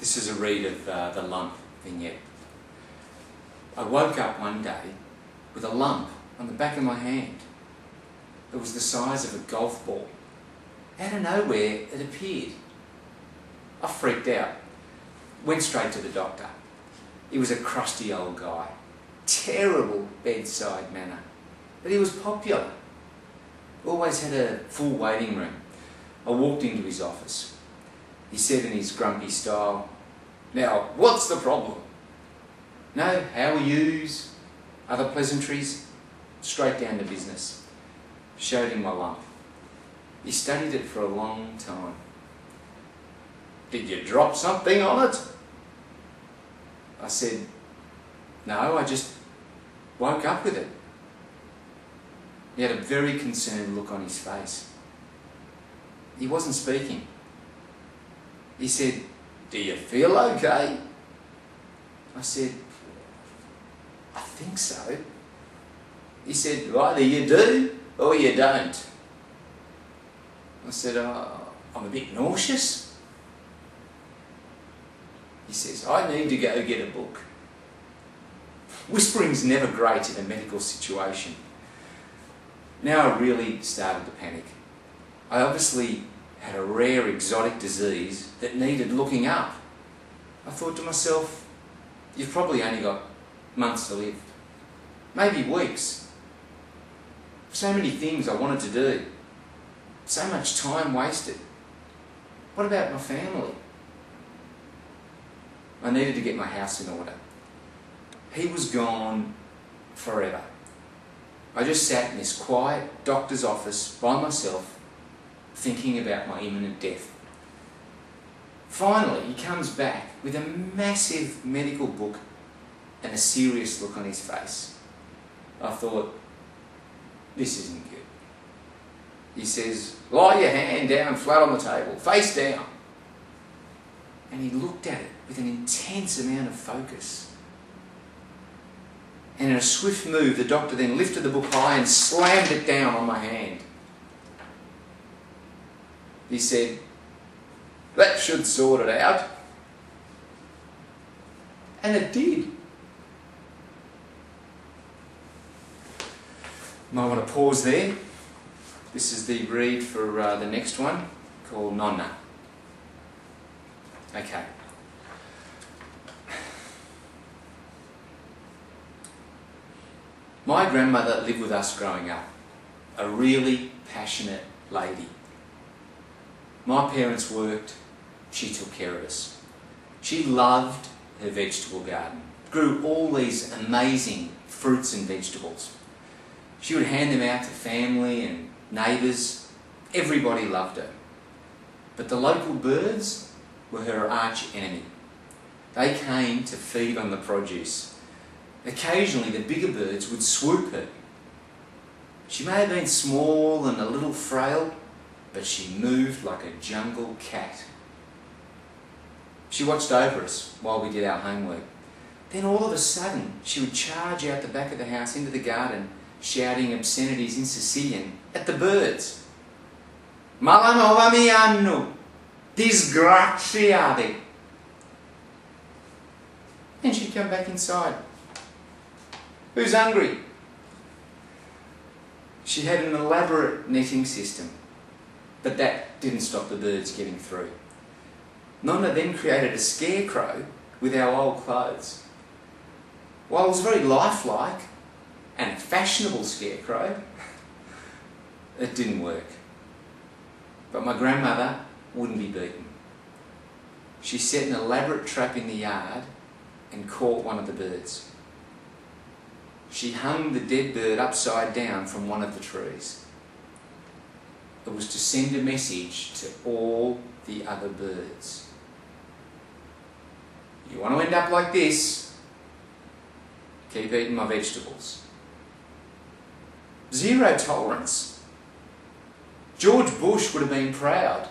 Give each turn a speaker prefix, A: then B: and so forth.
A: This is a read of the Lump vignette. I woke up one day with a lump on the back of my hand. It was the size of a golf ball. Out of nowhere, it appeared. I freaked out. Went straight to the doctor. He was a crusty old guy. Terrible bedside manner. But he was popular. Always had a full waiting room. I walked into his office. He said in his grumpy style, "Now, what's the problem?" No how are yous, other pleasantries, straight down to business. Showed him my lump. He studied it for a long time. "Did you drop something on it?" I said, "No, I just woke up with it." He had a very concerned look on his face. He wasn't speaking. He said, "Do you feel okay?" I said, "I think so." He said, "Either you do or you don't." I said, "I'm a bit nauseous." He says, "I need to go get a book." Whispering's never great in a medical situation. Now I really started to panic. I obviously had a rare exotic disease that needed looking up. I thought to myself, you've probably only got months to live, maybe weeks. So many things I wanted to do, so much time wasted. What about my family? I needed to get my house in order. He was gone forever. I just sat in this quiet doctor's office by myself, thinking about my imminent death. Finally, he comes back with a massive medical book and a serious look on his face. I thought, this isn't good. He says, "Lie your hand down flat on the table, face down." And he looked at it with an intense amount of focus. And in a swift move, the doctor then lifted the book high and slammed it down on my hand. He said, "That should sort it out." And it did. Might want to pause there. This is the read for the next one, called Nonna. Okay. My grandmother lived with us growing up, a really passionate lady. My parents worked, she took care of us. She loved her vegetable garden, grew all these amazing fruits and vegetables. She would hand them out to family and neighbours. Everybody loved her. But the local birds were her arch enemy. They came to feed on the produce. Occasionally the bigger birds would swoop her. She may have been small and a little frail, but she moved like a jungle cat. She watched over us while we did our homework. Then all of a sudden she would charge out the back of the house into the garden, shouting obscenities in Sicilian at the birds. "Malanova mi hanno! Disgraziati!" Then she'd come back inside. "Who's hungry?" She had an elaborate netting system, but that didn't stop the birds getting through. Nonna then created a scarecrow with our old clothes. While it was very lifelike and a fashionable scarecrow, it didn't work. But my grandmother wouldn't be beaten. She set an elaborate trap in the yard and caught one of the birds. She hung the dead bird upside down from one of the trees. It was to send a message to all the other birds. You want to end up like this? Keep eating my vegetables. Zero tolerance. George Bush would have been proud.